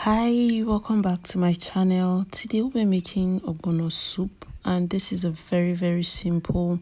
Hi, welcome back to my channel. Today we'll be making ogbono soup, and this is a very simple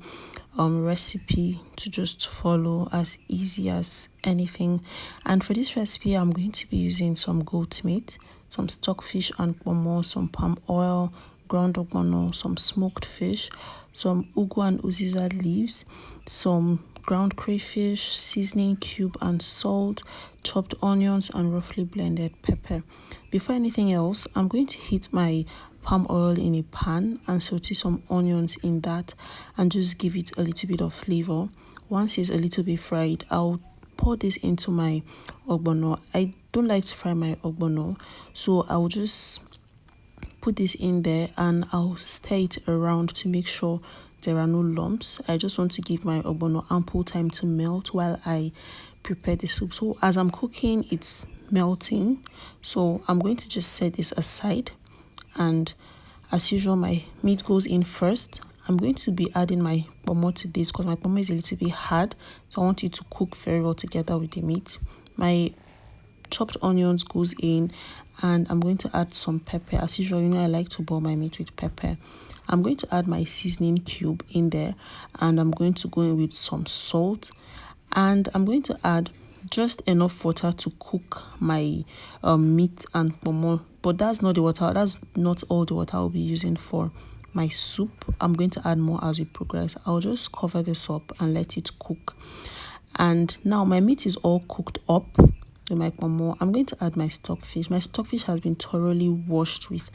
recipe to just follow, as easy as anything. And for this recipe I'm going to be using some goat meat, some stockfish and kpomo, some palm oil, ground ogbono, some smoked fish, some ugu and uziza leaves, some ground crayfish, seasoning cube and salt, chopped onions and roughly blended pepper. Before anything else, I'm going to heat my palm oil in a pan and saute some onions in that and just give it a little bit of flavor. Once it's a little bit fried, I'll pour this into my ogbono. I don't like to fry my ogbono, so I'll just put this in there and I'll stir it around to make sure there are no lumps. I just want to give my ogbono ample time to melt while I prepare the soup. So as I'm cooking, it's melting, so I'm going to just set this aside. And as usual, my meat goes in first. I'm going to be adding my kpomo to this because my kpomo is a little bit hard, so I want it to cook very well together with the meat. My chopped onions goes in, and I'm going to add some pepper. As usual, you know I like to boil my meat with pepper. I'm going to add my seasoning cube in there, and I'm going to go in with some salt, and I'm going to add just enough water to cook my meat and kpomo. But that's not all the water I'll be using for my soup. I'm going to add more as we progress. I'll just cover this up and let it cook. And now my meat is all cooked up with my kpomo. I'm going to add my stockfish. My stockfish has been thoroughly washed with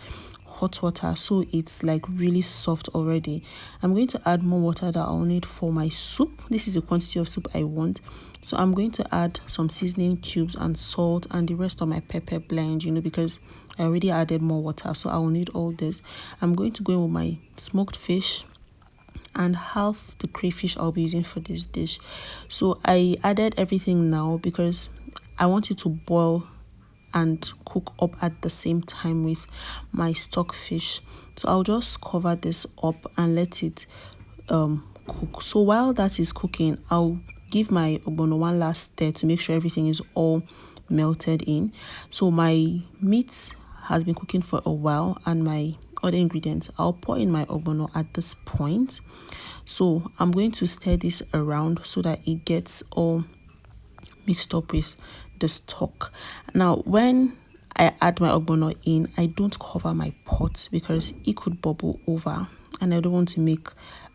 hot water, so it's like really soft already. I'm going to add more water that I'll need for my soup. This is the quantity of soup I want, so I'm going to add some seasoning cubes and salt and the rest of my pepper blend, you know, because I already added more water, so I will need all this. I'm going to go in with my smoked fish and half the crayfish I'll be using for this dish. So I added everything now because I want it to boil and cook up at the same time with my stockfish. So I'll just cover this up and let it cook. So while that is cooking, I'll give my ogbono one last stir to make sure everything is all melted in. So my meat has been cooking for a while, and my other ingredients, I'll pour in my ogbono at this point. So I'm going to stir this around so that it gets all mixed up with the stock. Now when I add my ogbono in, I don't cover my pot because it could bubble over and I don't want to make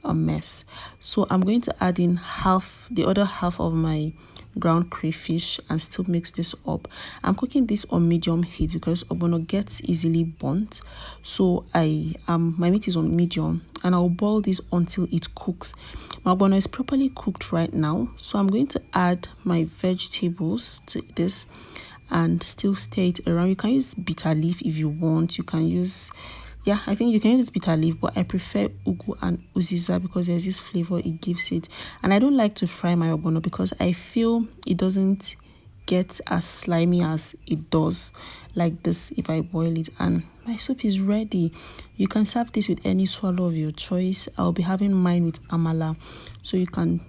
a mess. So I'm going to add in the other half of my ground crayfish and still mix this up. I'm cooking this on medium heat because ogbono gets easily burnt, so my meat is on medium and I'll boil this until it cooks. My ogbono is properly cooked right now, so I'm going to add my vegetables to this and still stir it around. You can use bitter leaf if you want. You can use, I think you can use bitter leaf, but I prefer ugu and uziza because there's this flavor it gives it. And I don't like to fry my ogbono because I feel it doesn't get as slimy as it does like this if I boil it. And my soup is ready. You can serve this with any swallow of your choice. I'll be having mine with amala, so you can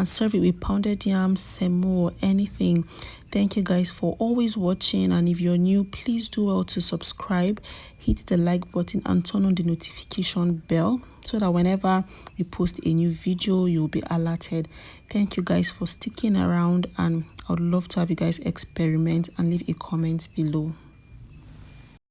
serve it with pounded yam, semo, or anything. Thank you guys for always watching, and if you're new, please do well to subscribe, hit the like button and turn on the notification bell so that whenever we post a new video you'll be alerted. Thank you guys for sticking around, and I would love to have you guys experiment and leave a comment below.